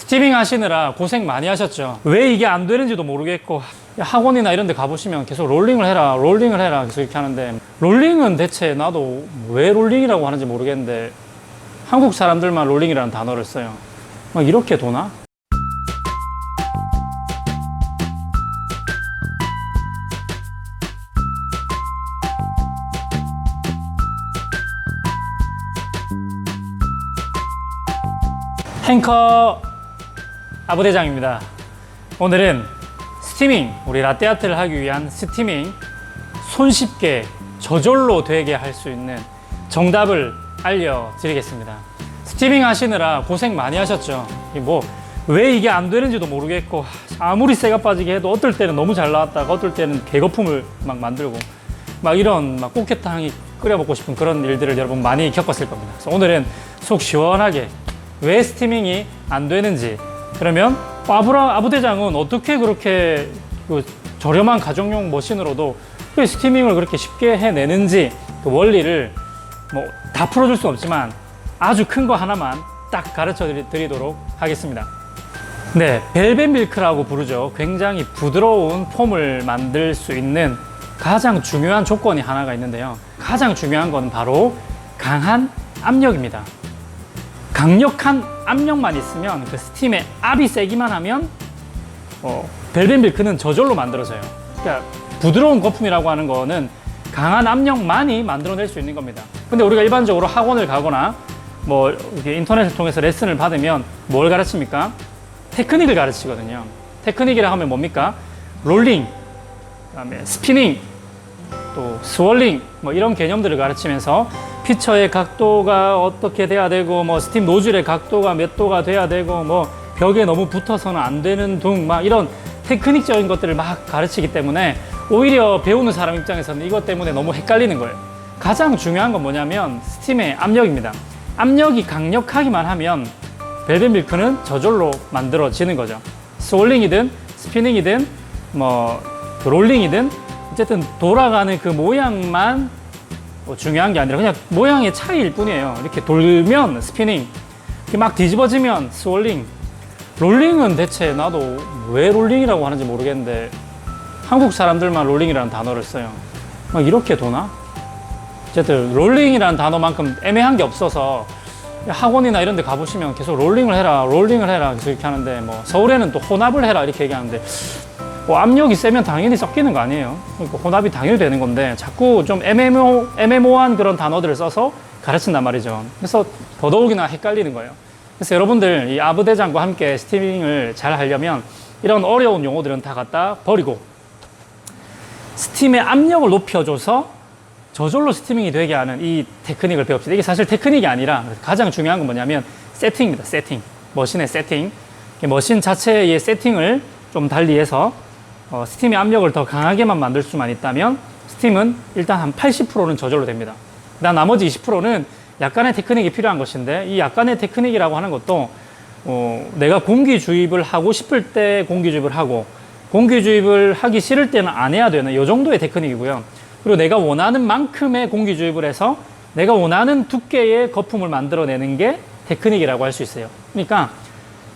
스티밍 하시느라 고생 많이 하셨죠. 왜 이게 안 되는지도 모르겠고, 학원이나 이런 데 가보시면 계속 롤링을 해라 계속 이렇게 하는데, 롤링은 대체 나도 왜 롤링이라고 하는지 모르겠는데 한국 사람들만 롤링이라는 단어를 써요. 막 이렇게 도나? 행커 아부대장입니다. 오늘은 스티밍, 우리 라떼아트를 하기 위한 스티밍 손쉽게 저절로 되게 할 수 있는 정답을 알려드리겠습니다. 스티밍 하시느라 고생 많이 하셨죠. 왜 이게 안 되는지도 모르겠고, 아무리 새가 빠지게 해도 어떨 때는 너무 잘 나왔다가 어떨 때는 개거품을 막 만들고 이런 꽃게탕이 끓여 먹고 싶은 그런 일들을 여러분 많이 겪었을 겁니다. 그래서 오늘은 속 시원하게 왜 스티밍이 안 되는지, 그러면 아부대장은 어떻게 그렇게 저렴한 가정용 머신으로도 왜 스티밍을 그렇게 쉽게 해내는지, 그 원리를 다 풀어줄 수는 없지만 아주 큰 거 하나만 딱 가르쳐 드리도록 하겠습니다. 네, 벨벳 밀크라고 부르죠. 굉장히 부드러운 폼을 만들 수 있는 가장 중요한 조건이 하나가 있는데요. 가장 중요한 건 바로 강한 압력입니다. 강력한 압력만 있으면, 그 스팀의 압이 세기만 하면 벨벳 밀크는 저절로 만들어져요. 그러니까 부드러운 거품이라고 하는 거는 강한 압력만이 만들어낼 수 있는 겁니다. 근데 우리가 일반적으로 학원을 가거나 이렇게 인터넷을 통해서 레슨을 받으면 뭘 가르칩니까? 테크닉을 가르치거든요. 테크닉이라 하면 뭡니까? 롤링, 그다음에 스피닝, 또 스월링, 이런 개념들을 가르치면서 피처의 각도가 어떻게 돼야 되고, 스팀 노즐의 각도가 몇 도가 돼야 되고, 벽에 너무 붙어서는 안 되는 둥, 이런 테크닉적인 것들을 막 가르치기 때문에 오히려 배우는 사람 입장에서는 이것 때문에 너무 헷갈리는 거예요. 가장 중요한 건 뭐냐면 스팀의 압력입니다. 압력이 강력하기만 하면 벨벳 밀크는 저절로 만들어지는 거죠. 스월링이든 스피닝이든 롤링이든 어쨌든 돌아가는 그 모양만 중요한 게 아니라 그냥 모양의 차이일 뿐이에요. 이렇게 돌면 스피닝, 이렇게 막 뒤집어지면 스월링. 롤링은 대체 나도 왜 롤링이라고 하는지 모르겠는데 한국 사람들만 롤링이라는 단어를 써요. 막 이렇게 도나? 어쨌든 롤링이라는 단어만큼 애매한 게 없어서 학원이나 이런 데 가보시면 계속 롤링을 해라 계속 이렇게 하는데, 서울에는 또 혼합을 해라 이렇게 얘기하는데, 압력이 세면 당연히 섞이는 거 아니에요. 그러니까 혼합이 당연히 되는 건데 자꾸 좀 애매모호한 그런 단어들을 써서 가르친단 말이죠. 그래서 더더욱이나 헷갈리는 거예요. 그래서 여러분들 이 아부대장과 함께 스티밍을 잘 하려면 이런 어려운 용어들은 다 갖다 버리고 스팀의 압력을 높여줘서 저절로 스티밍이 되게 하는 이 테크닉을 배웁시다. 이게 사실 테크닉이 아니라 가장 중요한 건 뭐냐면 세팅입니다. 세팅. 머신의 세팅. 머신 자체의 세팅을 좀 달리해서 스팀의 압력을 더 강하게만 만들 수만 있다면 스팀은 일단 한 80%는 저절로 됩니다. 그다음 나머지 20%는 약간의 테크닉이 필요한 것인데, 이 약간의 테크닉이라고 하는 것도 내가 공기 주입을 하고 싶을 때 공기 주입을 하고, 공기 주입을 하기 싫을 때는 안 해야 되는 이 정도의 테크닉이고요. 그리고 내가 원하는 만큼의 공기 주입을 해서 내가 원하는 두께의 거품을 만들어내는 게 테크닉이라고 할 수 있어요. 그러니까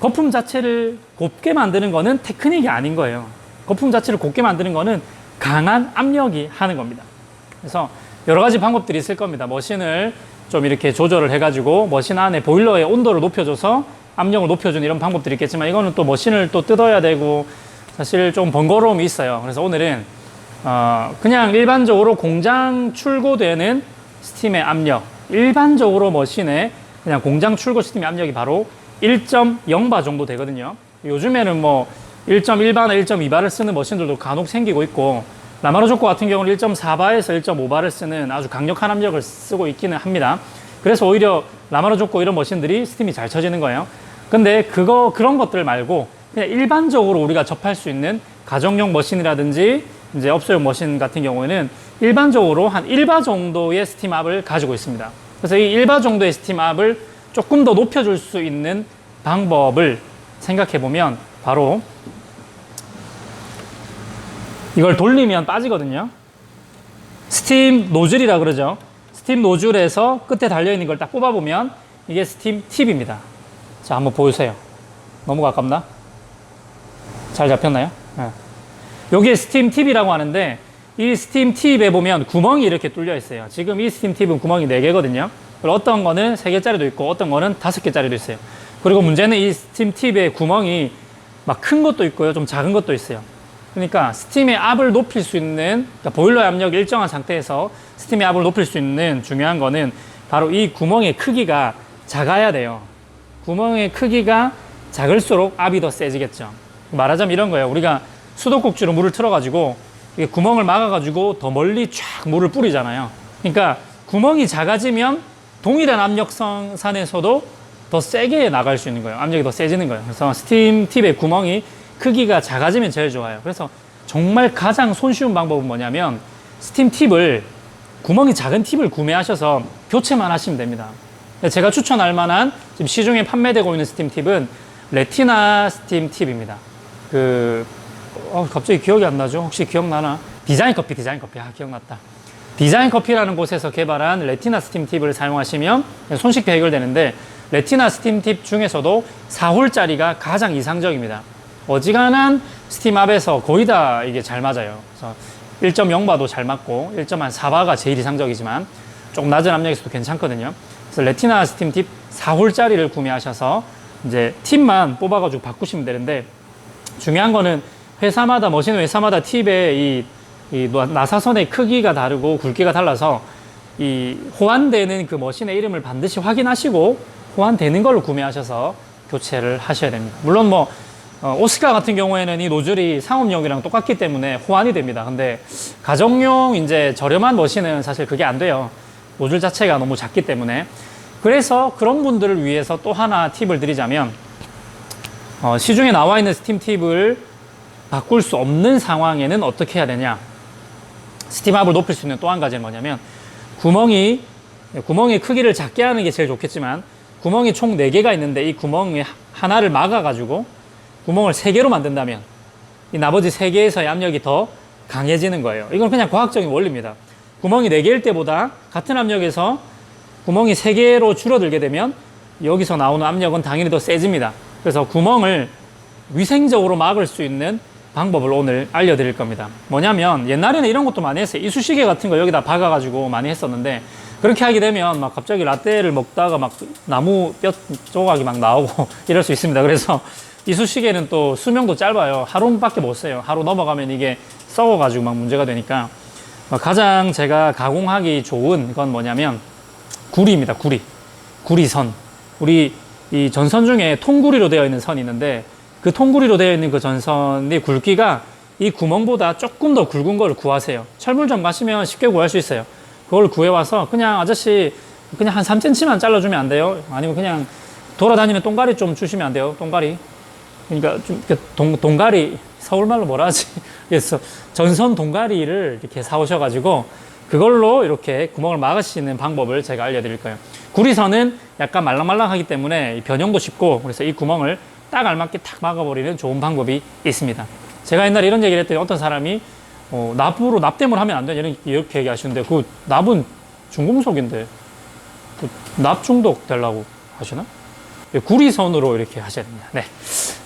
거품 자체를 곱게 만드는 거는 테크닉이 아닌 거예요. 거품 자체를 곱게 만드는 거는 강한 압력이 하는 겁니다. 그래서 여러 가지 방법들이 있을 겁니다. 머신을 좀 이렇게 조절을 해가지고 머신 안에 보일러의 온도를 높여줘서 압력을 높여주는 이런 방법들이 있겠지만, 이거는 또 머신을 또 뜯어야 되고 사실 좀 번거로움이 있어요. 그래서 오늘은 그냥 일반적으로 공장 출고되는 스팀의 압력, 일반적으로 머신에 그냥 공장 출고 스팀의 압력이 바로 1.0바 정도 되거든요. 요즘에는 1.1바나 1.2바를 쓰는 머신들도 간혹 생기고 있고, 라마르조코 같은 경우는 1.4바에서 1.5바를 쓰는 아주 강력한 압력을 쓰고 있기는 합니다. 그래서 오히려 라마르조코 이런 머신들이 스팀이 잘 쳐지는 거예요. 근데 그런 것들 말고 그냥 일반적으로 우리가 접할 수 있는 가정용 머신이라든지 이제 업소용 머신 같은 경우에는 일반적으로 한 1바 정도의 스팀압을 가지고 있습니다. 그래서 이 1바 정도의 스팀압을 조금 더 높여줄 수 있는 방법을 생각해 보면 바로 이걸 돌리면 빠지거든요. 스팀 노즐이라 그러죠. 스팀 노즐에서 끝에 달려있는 걸 딱 뽑아보면 이게 스팀 팁입니다. 자, 한번 보세요. 너무 가깝나? 잘 잡혔나요? 네. 요게 스팀 팁이라고 하는데 이 스팀 팁에 보면 구멍이 이렇게 뚫려 있어요. 지금 이 스팀 팁은 구멍이 4개거든요. 그리고 어떤 거는 3개짜리도 있고 어떤 거는 5개짜리도 있어요. 그리고 문제는 이 스팀 팁의 구멍이 막 큰 것도 있고요. 좀 작은 것도 있어요. 그러니까 스팀의 압을 높일 수 있는, 그러니까 보일러 압력이 일정한 상태에서 스팀의 압을 높일 수 있는 중요한 거는 바로 이 구멍의 크기가 작아야 돼요. 구멍의 크기가 작을수록 압이 더 세지겠죠. 말하자면 이런 거예요. 우리가 수도꼭지로 물을 틀어가지고 이게 구멍을 막아가지고 더 멀리 쫙 물을 뿌리잖아요. 그러니까 구멍이 작아지면 동일한 압력선에서도 더 세게 나갈 수 있는 거예요. 압력이 더 세지는 거예요. 그래서 스팀 팁의 구멍이 크기가 작아지면 제일 좋아요. 그래서 정말 가장 손쉬운 방법은 뭐냐면 스팀 팁을, 구멍이 작은 팁을 구매하셔서 교체만 하시면 됩니다. 제가 추천할 만한 지금 시중에 판매되고 있는 스팀 팁은 레티나 스팀 팁입니다. 갑자기 기억이 안 나죠? 혹시 기억나나? 디자인 커피. 기억났다. 디자인 커피라는 곳에서 개발한 레티나 스팀 팁을 사용하시면 손쉽게 해결되는데, 레티나 스팀 팁 중에서도 4홀짜리가 가장 이상적입니다. 어지간한 스팀 압에서 거의 다 이게 잘 맞아요. 그래서 1.0바도 잘 맞고 1.4바가 제일 이상적이지만 조금 낮은 압력에서도 괜찮거든요. 그래서 레티나 스팀 팁 4홀짜리를 구매하셔서 이제 팁만 뽑아가지고 바꾸시면 되는데, 중요한 거는 회사마다, 머신 회사마다 팁의 이 나사선의 크기가 다르고 굵기가 달라서 이 호환되는 그 머신의 이름을 반드시 확인하시고 호환되는 걸로 구매하셔서 교체를 하셔야 됩니다. 물론 뭐 오스카 같은 경우에는 이 노즐이 상업용이랑 똑같기 때문에 호환이 됩니다. 근데 가정용 이제 저렴한 머신은 사실 그게 안 돼요. 노즐 자체가 너무 작기 때문에. 그래서 그런 분들을 위해서 또 하나 팁을 드리자면, 시중에 나와 있는 스팀 팁을 바꿀 수 없는 상황에는 어떻게 해야 되냐. 스팀 압을 높일 수 있는 또 한 가지는 뭐냐면, 구멍의 크기를 작게 하는 게 제일 좋겠지만, 구멍이 총 4개가 있는데 이 구멍 하나를 막아가지고 구멍을 3개로 만든다면 이 나머지 3개에서의 압력이 더 강해지는 거예요. 이건 그냥 과학적인 원리입니다. 구멍이 4개일 때보다 같은 압력에서 구멍이 3개로 줄어들게 되면 여기서 나오는 압력은 당연히 더 세집니다. 그래서 구멍을 위생적으로 막을 수 있는 방법을 오늘 알려드릴 겁니다. 뭐냐면, 옛날에는 이런 것도 많이 했어요. 이쑤시개 같은 거 여기다 박아가지고 많이 했었는데, 그렇게 하게 되면 막 갑자기 라떼를 먹다가 막 나무 뼈 조각이 막 나오고 이럴 수 있습니다. 그래서 이쑤시개는 또 수명도 짧아요. 하루밖에 못 써요. 하루 넘어가면 이게 썩어가지고 막 문제가 되니까, 가장 제가 가공하기 좋은 건 뭐냐면 구리입니다. 구리선. 우리 이 전선 중에 통구리로 되어 있는 선이 있는데, 그 통구리로 되어 있는 그 전선의 굵기가 이 구멍보다 조금 더 굵은 걸 구하세요. 철물점 가시면 쉽게 구할 수 있어요. 그걸 구해와서 그냥 아저씨 그냥 한 3cm만 잘라주면 안 돼요? 아니면 그냥 돌아다니는 똥가리 좀 주시면 안 돼요? 똥가리. 그러니까 좀 동가리, 서울말로 뭐라 하지? 그래서 전선 동가리를 이렇게 사오셔가지고 그걸로 이렇게 구멍을 막으시는 방법을 제가 알려드릴 거예요. 구리선은 약간 말랑말랑하기 때문에 변형도 쉽고, 그래서 이 구멍을 딱 알맞게 탁 막아버리는 좋은 방법이 있습니다. 제가 옛날에 이런 얘기를 했더니 어떤 사람이 납으로 납땜을 하면 안 되냐 이렇게 얘기하시는데, 그 납은 중금속인데 납 중독 되려고 하시나? 구리선으로 이렇게 하셔야 됩니다. 네.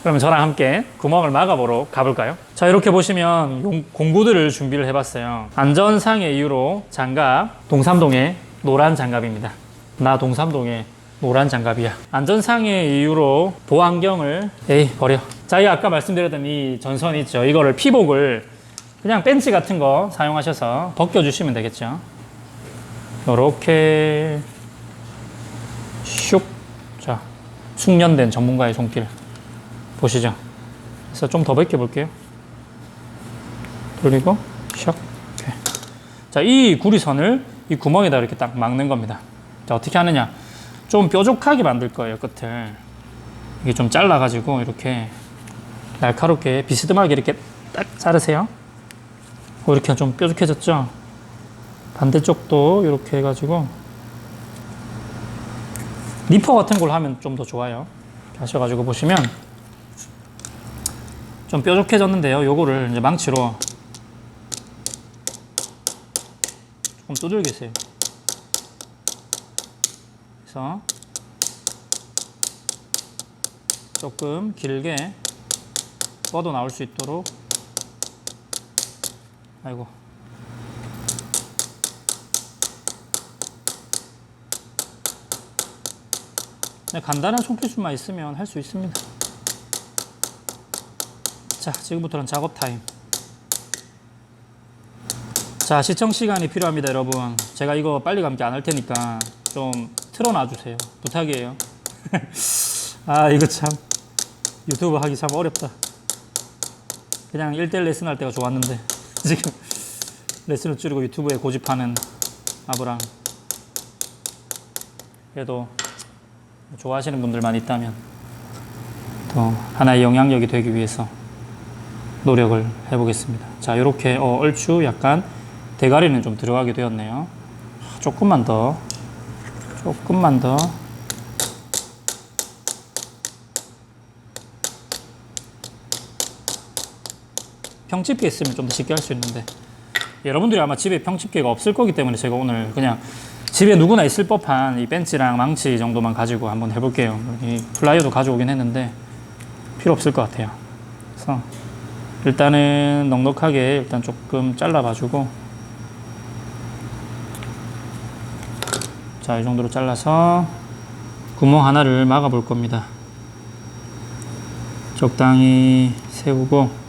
그러면 저랑 함께 구멍을 막아보러 가볼까요? 자, 이렇게 보시면 공구들을 준비를 해봤어요. 안전상의 이유로 장갑, 동삼동의 노란 장갑입니다. 나 동삼동의 노란 장갑이야. 안전상의 이유로 보안경을, 버려. 자, 이 아까 말씀드렸던 이 전선 있죠? 이거를 피복을 그냥 벤치 같은 거 사용하셔서 벗겨주시면 되겠죠. 요렇게 슉. 자, 숙련된 전문가의 손길 보시죠. 그래서 좀 더 벗겨볼게요. 돌리고 샥. 오케이. 자, 이 구리선을 이 구멍에다 이렇게 딱 막는 겁니다. 자, 어떻게 하느냐? 좀 뾰족하게 만들 거예요. 끝을 이게 좀 잘라가지고 이렇게 날카롭게 비스듬하게 이렇게 딱 자르세요. 이렇게 좀 뾰족해졌죠? 반대쪽도 이렇게 해가지고 니퍼 같은 걸 하면 좀 더 좋아요. 이렇게 하셔가지고 보시면 좀 뾰족해졌는데요. 요거를 이제 망치로 조금 두들기세요. 그래서 조금 길게 뻗어 나올 수 있도록. 아이고. 간단한 손기술만 있으면 할 수 있습니다. 자, 지금부터는 작업 타임. 자, 시청 시간이 필요합니다, 여러분. 제가 이거 빨리 감기 안 할 테니까 좀 틀어놔 주세요. 부탁이에요. 아, 이거 참 유튜브 하기 참 어렵다. 그냥 1대1 레슨 할 때가 좋았는데 지금 레슨을 줄이고 유튜브에 고집하는 아브랑. 그래도 좋아하시는 분들만 있다면 또 하나의 영향력이 되기 위해서 노력을 해보겠습니다. 자, 이렇게 얼추 약간 대가리는 좀 들어가게 되었네요. 조금만 더. 평집게 있으면 좀 더 쉽게 할 수 있는데 여러분들이 아마 집에 평집게가 없을 거기 때문에 제가 오늘 그냥 집에 누구나 있을 법한 이 벤치랑 망치 정도만 가지고 한번 해볼게요. 이 플라이어도 가져오긴 했는데 필요 없을 것 같아요. 그래서 일단은 넉넉하게 일단 조금 잘라봐주고, 자, 이 정도로 잘라서 구멍 하나를 막아 볼 겁니다. 적당히 세우고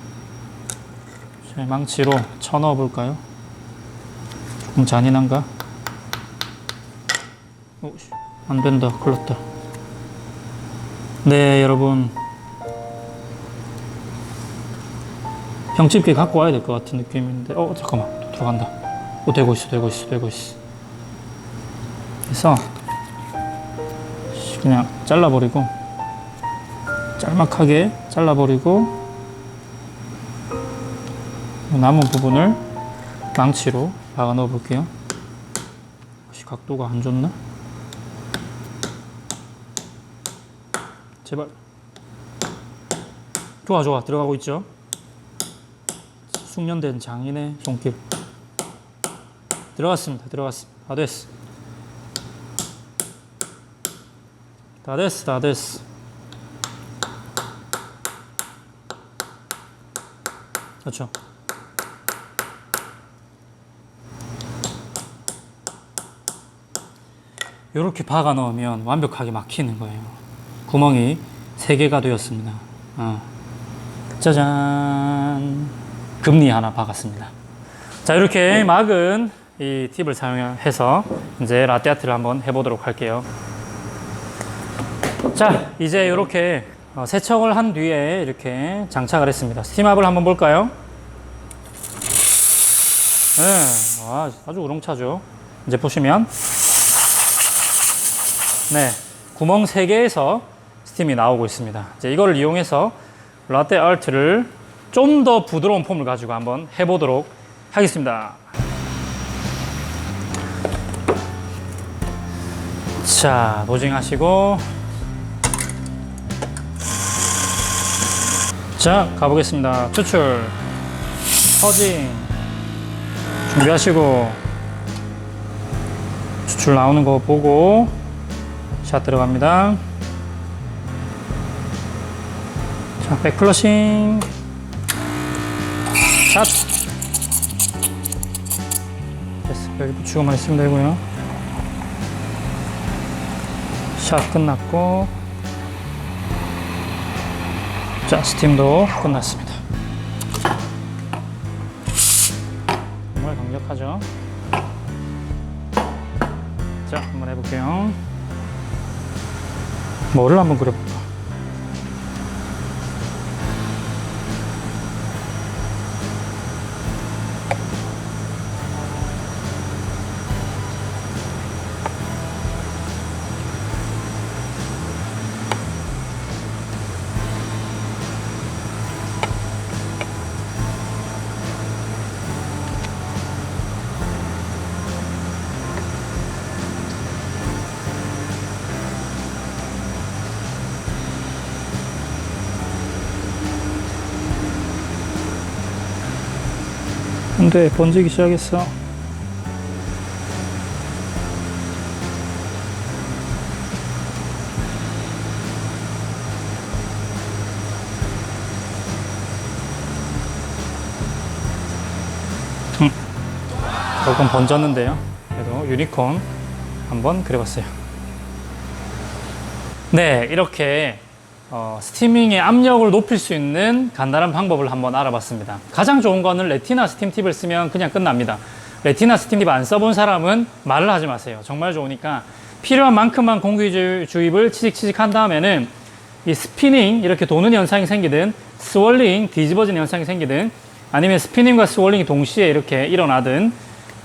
망치로 쳐 넣어 볼까요? 조금 잔인한가? 안 된다. 큰일 났다. 네, 여러분. 병집게 갖고 와야 될 것 같은 느낌인데, 잠깐만. 또 들어간다. 되고 있어. 그래서, 그냥 잘라버리고, 짤막하게 잘라버리고, 남은 부분을 망치로 박아 넣어 볼게요. 혹시 각도가 안 좋나? 제발. 좋아. 들어가고 있죠? 숙련된 장인의 손길. 들어갔습니다. 다 됐어. 다 됐어. 그렇죠. 이렇게 박아 넣으면 완벽하게 막히는 거예요. 구멍이 3개가 되었습니다. 짜잔. 금리 하나 박았습니다. 자, 이렇게 막은 이 팁을 사용해서 이제 라떼아트를 한번 해보도록 할게요. 자, 이제 이렇게 세척을 한 뒤에 이렇게 장착을 했습니다. 스팀압을 한번 볼까요? 네, 아주 우렁차죠. 이제 보시면, 네, 구멍 3개에서 스팀이 나오고 있습니다. 이제 이거를 이용해서 라떼 아트를 좀 더 부드러운 폼을 가지고 한번 해보도록 하겠습니다. 자, 노징하시고, 자, 가보겠습니다. 추출, 퍼징 준비하시고, 추출 나오는 거 보고 샷 들어갑니다. 자, 백플러싱, 샷. 됐어. 여기 붙이고만 있으면 되고요. 샷 끝났고, 자, 스팀도 끝났습니다. 정말 강력하죠? 자, 한번 해볼게요. 뭐를 한번 그려볼까? 근데 번지기 시작했어. 조금 번졌는데요. 그래도 유니콘 한번 그려봤어요. 네, 이렇게 스티밍의 압력을 높일 수 있는 간단한 방법을 한번 알아봤습니다. 가장 좋은 거는 레티나 스팀 팁을 쓰면 그냥 끝납니다. 레티나 스팀 팁 안 써본 사람은 말을 하지 마세요. 정말 좋으니까 필요한 만큼만 공기 주입을 치직치직 한 다음에는 이 스피닝, 이렇게 도는 현상이 생기든 스월링, 뒤집어지는 현상이 생기든 아니면 스피닝과 스월링이 동시에 이렇게 일어나든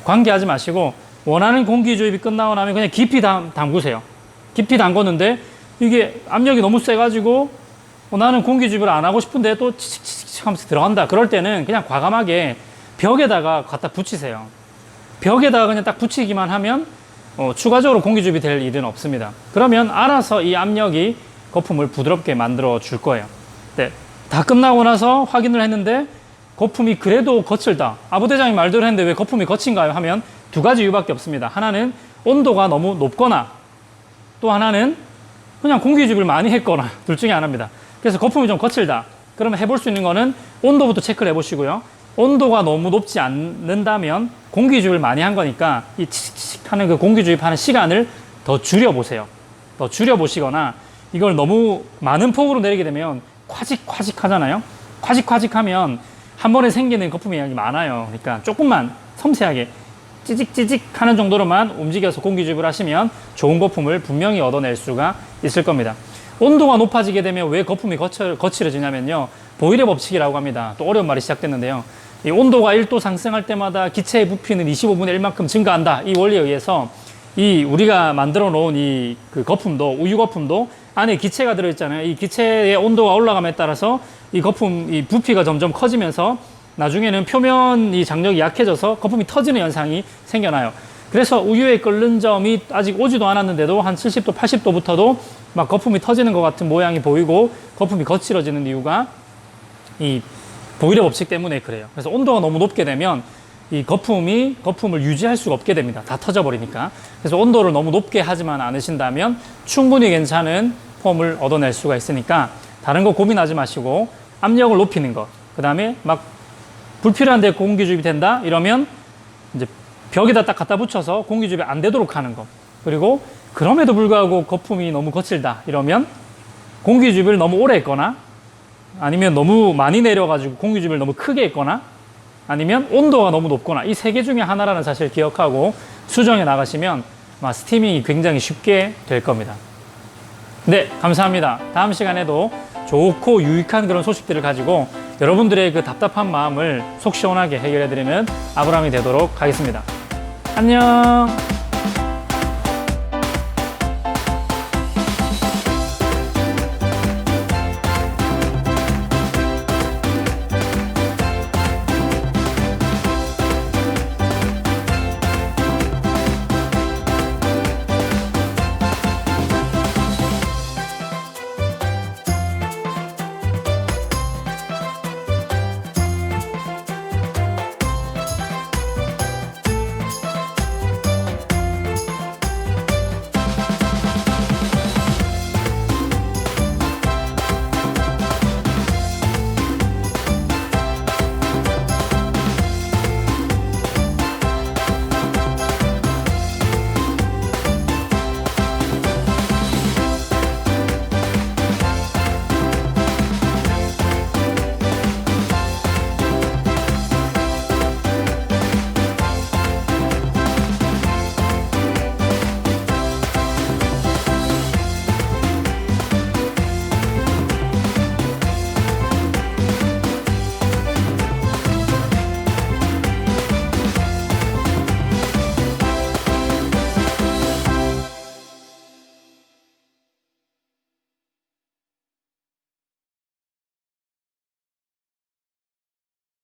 관계하지 마시고 원하는 공기 주입이 끝나고 나면 그냥 깊이 담그세요. 깊이 담궜는데 이게 압력이 너무 세가지고 나는 공기 주입을 안 하고 싶은데 또 치직치직 하면서 들어간다. 그럴 때는 그냥 과감하게 벽에다가 갖다 붙이세요. 벽에다가 그냥 딱 붙이기만 하면 추가적으로 공기 주입이 될 일은 없습니다. 그러면 알아서 이 압력이 거품을 부드럽게 만들어 줄 거예요. 네, 다 끝나고 나서 확인을 했는데 거품이 그래도 거칠다. 아부대장이 말대로 했는데 왜 거품이 거친가요? 하면 두 가지 이유밖에 없습니다. 하나는 온도가 너무 높거나 또 하나는 그냥 공기 주입을 많이 했거나 둘 중에 하나입니다. 그래서 거품이 좀 거칠다. 그러면 해볼 수 있는 거는 온도부터 체크를 해보시고요. 온도가 너무 높지 않는다면 공기 주입을 많이 한 거니까 이 치익치익 하는 그 공기 주입하는 시간을 더 줄여보세요. 더 줄여보시거나 이걸 너무 많은 폭으로 내리게 되면 콰직콰직 하잖아요. 콰직콰직 하면 한 번에 생기는 거품이 많아요. 그러니까 조금만 섬세하게 찌직찌직 하는 정도로만 움직여서 공기 주입을 하시면 좋은 거품을 분명히 얻어낼 수가 있을 겁니다. 온도가 높아지게 되면 왜 거품이 거칠어지냐면요. 보일의 법칙이라고 합니다. 또 어려운 말이 시작됐는데요. 이 온도가 1도 상승할 때마다 기체의 부피는 25분의 1만큼 증가한다. 이 원리에 의해서 이 우리가 만들어 놓은 이 그 거품도, 우유 거품도 안에 기체가 들어있잖아요. 이 기체의 온도가 올라감에 따라서 이 거품, 이 부피가 점점 커지면서 나중에는 표면 이 장력이 약해져서 거품이 터지는 현상이 생겨나요. 그래서 우유에 끓는 점이 아직 오지도 않았는데도 한 70도, 80도부터도 막 거품이 터지는 것 같은 모양이 보이고 거품이 거칠어지는 이유가 이 보일의 법칙 때문에 그래요. 그래서 온도가 너무 높게 되면 이 거품을 유지할 수가 없게 됩니다. 다 터져버리니까. 그래서 온도를 너무 높게 하지만 않으신다면 충분히 괜찮은 폼을 얻어낼 수가 있으니까 다른 거 고민하지 마시고 압력을 높이는 것. 그 다음에 막 불필요한데 공기 주입이 된다? 이러면 이제 벽에다 딱 갖다 붙여서 공기 주입이 안 되도록 하는 것. 그리고 그럼에도 불구하고 거품이 너무 거칠다. 이러면 공기 주입을 너무 오래 했거나 아니면 너무 많이 내려가지고 공기 주입을 너무 크게 했거나 아니면 온도가 너무 높거나 이 세 개 중에 하나라는 사실 기억하고 수정해 나가시면 아마 스티밍이 굉장히 쉽게 될 겁니다. 네, 감사합니다. 다음 시간에도 좋고 유익한 그런 소식들을 가지고 여러분들의 그 답답한 마음을 속 시원하게 해결해드리는 아브람이 되도록 하겠습니다. 안녕!